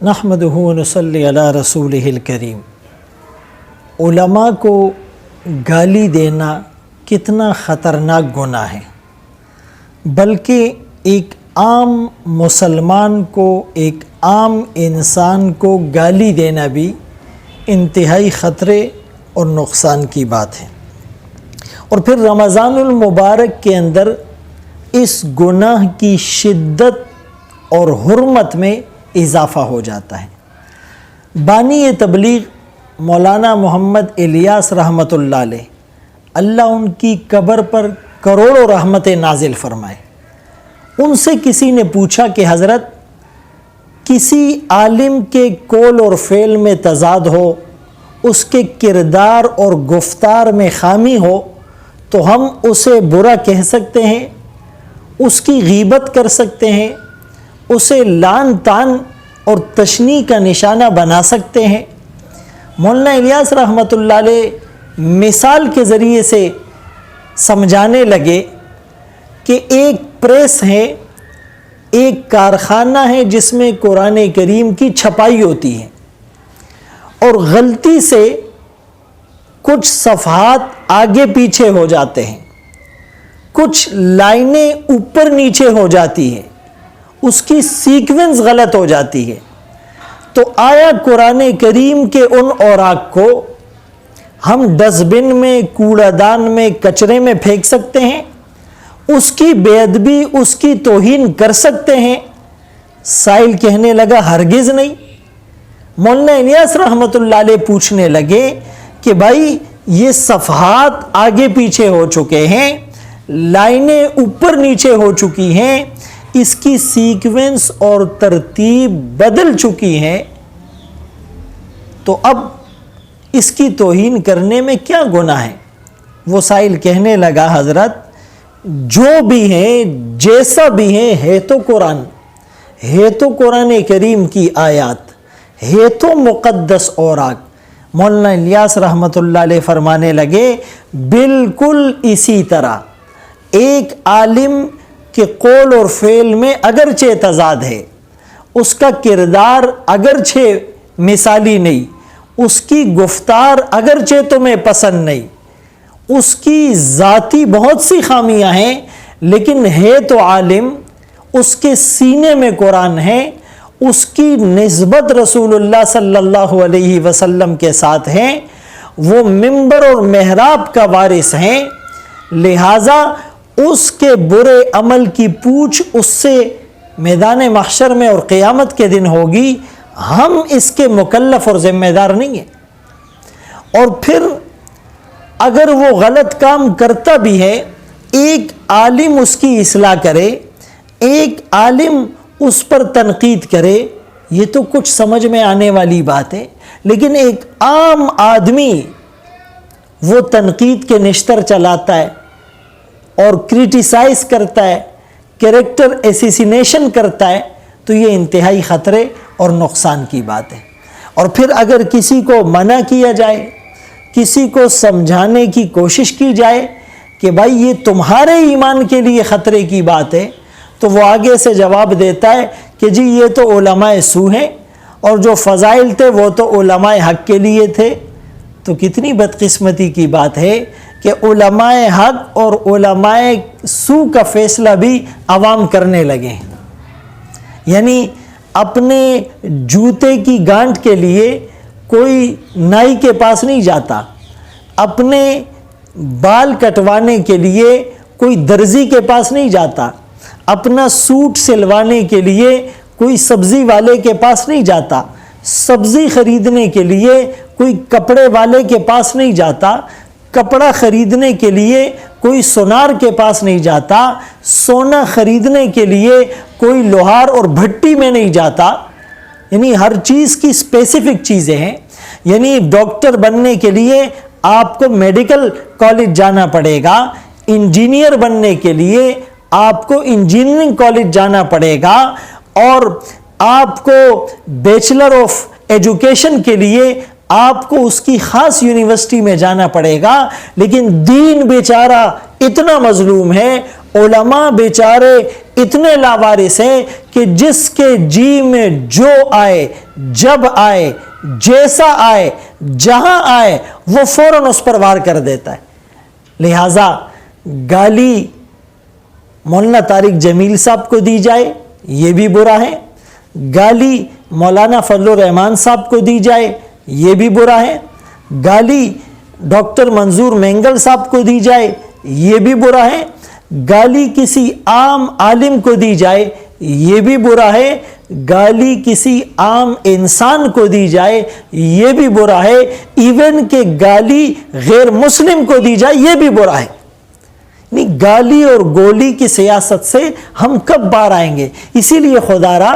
نحمدہ و نصلی علی رسولہ الکریم۔ علماء کو گالی دینا کتنا خطرناک گناہ ہے، بلکہ ایک عام مسلمان کو، ایک عام انسان کو گالی دینا بھی انتہائی خطرے اور نقصان کی بات ہے۔ اور پھر رمضان المبارک کے اندر اس گناہ کی شدت اور حرمت میں اضافہ ہو جاتا ہے۔ بانی تبلیغ مولانا محمد الیاس رحمۃ اللہ علیہ، اللہ ان کی قبر پر کروڑوں رحمتیں نازل فرمائے، ان سے کسی نے پوچھا کہ حضرت، کسی عالم کے قول اور فعل میں تضاد ہو، اس کے کردار اور گفتار میں خامی ہو تو ہم اسے برا کہہ سکتے ہیں، اس کی غیبت کر سکتے ہیں، اسے لعن طعن اور تشنیع کا نشانہ بنا سکتے ہیں؟ مولانا الیاس رحمۃ اللہ علیہ مثال کے ذریعے سے سمجھانے لگے کہ ایک پریس ہے، ایک کارخانہ ہے جس میں قرآن کریم کی چھپائی ہوتی ہے، اور غلطی سے کچھ صفحات آگے پیچھے ہو جاتے ہیں، کچھ لائنیں اوپر نیچے ہو جاتی ہیں، اس کی سیکوینس غلط ہو جاتی ہے، تو آیا قرآن کریم کے ان اوراق کو ہم ڈسٹ بن میں، کوڑا دان میں، کچرے میں پھینک سکتے ہیں؟ اس کی بے ادبی، اس کی توہین کر سکتے ہیں؟ سائل کہنے لگا ہرگز نہیں۔ مولانا الیاس رحمۃ اللہ علیہ پوچھنے لگے کہ بھائی یہ صفحات آگے پیچھے ہو چکے ہیں، لائنیں اوپر نیچے ہو چکی ہیں، اس کی سیکوینس اور ترتیب بدل چکی ہے، تو اب اس کی توہین کرنے میں کیا گناہ ہے؟ وہ سائل کہنے لگا حضرت، جو بھی ہے، جیسا بھی ہے تو قرآن ہے، تو قرآن کریم کی آیات ہے، تو مقدس اوراق۔ مولانا الیاس رحمۃ اللہ علیہ فرمانے لگے بالکل اسی طرح ایک عالم کہ قول اور فعل میں اگرچہ تضاد ہے، اس کا کردار اگرچہ مثالی نہیں، اس کی گفتار اگرچہ تمہیں پسند نہیں، اس کی ذاتی بہت سی خامیاں ہیں، لیکن ہے تو عالم، اس کے سینے میں قرآن ہے، اس کی نسبت رسول اللہ صلی اللہ علیہ وسلم کے ساتھ ہے، وہ منبر اور محراب کا وارث ہیں، لہٰذا اس کے برے عمل کی پوچھ اس سے میدان محشر میں اور قیامت کے دن ہوگی، ہم اس کے مکلف اور ذمہ دار نہیں ہیں۔ اور پھر اگر وہ غلط کام کرتا بھی ہے، ایک عالم اس کی اصلاح کرے، ایک عالم اس پر تنقید کرے، یہ تو کچھ سمجھ میں آنے والی بات ہے، لیکن ایک عام آدمی وہ تنقید کے نشتر چلاتا ہے اور کریٹیسائز کرتا ہے، کریکٹر ایسیسینیشن کرتا ہے، تو یہ انتہائی خطرے اور نقصان کی بات ہے۔ اور پھر اگر کسی کو منع کیا جائے، کسی کو سمجھانے کی کوشش کی جائے کہ بھائی یہ تمہارے ایمان کے لیے خطرے کی بات ہے، تو وہ آگے سے جواب دیتا ہے کہ جی یہ تو علماء سو ہیں، اور جو فضائل تھے وہ تو علماء حق کے لیے تھے۔ تو کتنی بدقسمتی کی بات ہے کہ علماء حق اور علماء سو کا فیصلہ بھی عوام کرنے لگے ہیں۔ یعنی اپنے جوتے کی گانٹھ کے لیے کوئی نائی کے پاس نہیں جاتا، اپنے بال کٹوانے کے لیے کوئی درزی کے پاس نہیں جاتا، اپنا سوٹ سلوانے کے لیے کوئی سبزی والے کے پاس نہیں جاتا، سبزی خریدنے کے لیے کوئی کپڑے والے کے پاس نہیں جاتا، کپڑا خریدنے کے لیے کوئی سونار کے پاس نہیں جاتا، سونا خریدنے کے لیے کوئی لوہار اور بھٹی میں نہیں جاتا۔ یعنی ہر چیز کی اسپیسیفک چیزیں ہیں۔ یعنی ڈاکٹر بننے کے لیے آپ کو میڈیکل کالج جانا پڑے گا، انجینئر بننے کے لیے آپ کو انجینئرنگ کالج جانا پڑے گا، اور آپ کو بیچلر آف ایجوکیشن کے لیے آپ کو اس کی خاص یونیورسٹی میں جانا پڑے گا۔ لیکن دین بیچارہ اتنا مظلوم ہے، علماء بیچارے اتنے لاوارث ہیں کہ جس کے جی میں جو آئے، جب آئے، جیسا آئے، جہاں آئے، وہ فوراً اس پر وار کر دیتا ہے۔ لہٰذا گالی مولانا طارق جمیل صاحب کو دی جائے یہ بھی برا ہے، گالی مولانا فضل الرحمان صاحب کو دی جائے یہ بھی برا ہے، گالی ڈاکٹر منظور مینگل صاحب کو دی جائے یہ بھی برا ہے، گالی کسی عام عالم کو دی جائے یہ بھی برا ہے، گالی کسی عام انسان کو دی جائے یہ بھی برا ہے، ایون کہ گالی غیر مسلم کو دی جائے یہ بھی برا ہے۔ گالی اور گولی کی سیاست سے ہم کب باہر آئیں گے؟ اسی لیے خدا را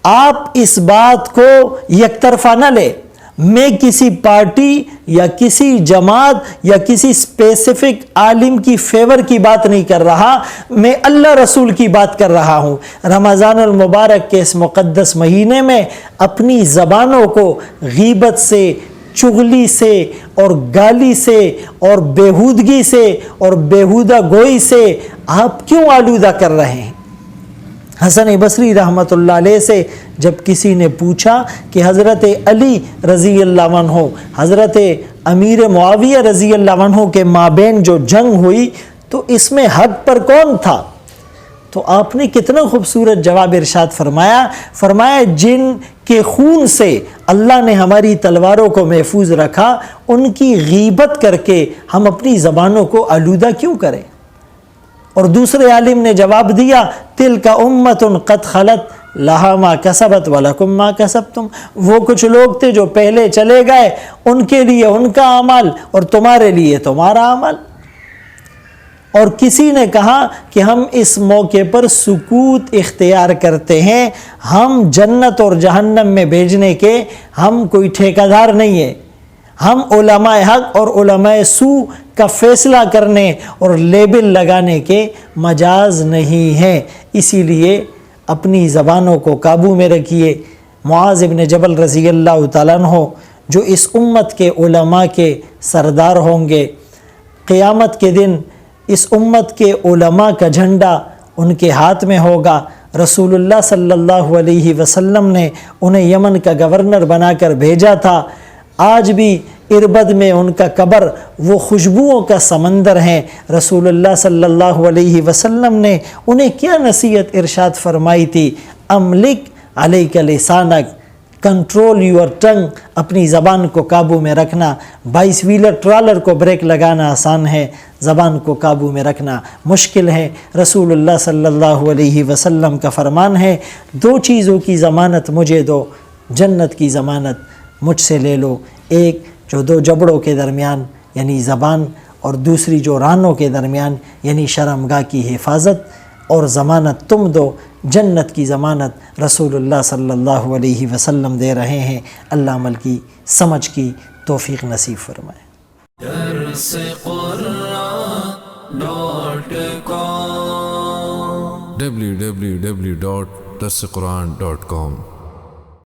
آپ اس بات کو یک طرفہ نہ لے۔ میں کسی پارٹی یا کسی جماعت یا کسی اسپیسیفک عالم کی فیور کی بات نہیں کر رہا، میں اللہ رسول کی بات کر رہا ہوں۔ رمضان المبارک کے اس مقدس مہینے میں اپنی زبانوں کو غیبت سے، چغلی سے اور گالی سے اور بیہودگی سے اور بیہودہ گوئی سے آپ کیوں آلودہ کر رہے ہیں؟ حسن بصری رحمۃ اللہ علیہ سے جب کسی نے پوچھا کہ حضرت علی رضی اللہ عنہ، حضرت امیر معاویہ رضی اللہ عنہ کے مابین جو جنگ ہوئی تو اس میں حق پر کون تھا؟ تو آپ نے کتنا خوبصورت جواب ارشاد فرمایا جن کے خون سے اللہ نے ہماری تلواروں کو محفوظ رکھا، ان کی غیبت کر کے ہم اپنی زبانوں کو آلودہ کیوں کریں؟ اور دوسرے عالم نے جواب دیا تلک امت قد خلت لہا ما کسبت ولکم ما کسبتم، وہ کچھ لوگ تھے جو پہلے چلے گئے، ان کے لیے ان کا عمل اور تمہارے لیے تمہارا عمل۔ اور کسی نے کہا کہ ہم اس موقع پر سکوت اختیار کرتے ہیں، ہم جنت اور جہنم میں بھیجنے کے ہم کوئی ٹھیکیدار نہیں ہے، ہم علماء حق اور علماء سو کا فیصلہ کرنے اور لیبل لگانے کے مجاز نہیں ہیں۔ اسی لیے اپنی زبانوں کو قابو میں رکھیے۔ معاذ بن جبل رضی اللہ تعالیٰ عنہ جو اس امت کے علماء کے سردار ہوں گے، قیامت کے دن اس امت کے علماء کا جھنڈا ان کے ہاتھ میں ہوگا۔ رسول اللہ صلی اللہ علیہ وسلم نے انہیں یمن کا گورنر بنا کر بھیجا تھا۔ آج بھی اربد میں ان کا قبر وہ خوشبوؤں کا سمندر ہے۔ رسول اللہ صلی اللہ علیہ وسلم نے انہیں کیا نصیحت ارشاد فرمائی تھی؟ املک علیک لسانک، کنٹرول یور ٹنگ، اپنی زبان کو قابو میں رکھنا۔ 22 ویلر ٹرالر کو بریک لگانا آسان ہے، زبان کو قابو میں رکھنا مشکل ہے۔ رسول اللہ صلی اللہ علیہ وسلم کا فرمان ہے 2 چیزوں کی ضمانت مجھے دو، جنت کی ضمانت مجھ سے لے لو، ایک جو 2 جبڑوں کے درمیان یعنی زبان، اور دوسری جو رانوں کے درمیان یعنی شرمگاہ کی حفاظت، اور ضمانت تم دو، جنت کی ضمانت رسول اللہ صلی اللہ علیہ وسلم دے رہے ہیں۔ اللہ عمل کی، سمجھ کی توفیق نصیب فرمائے۔ www.darsequran.com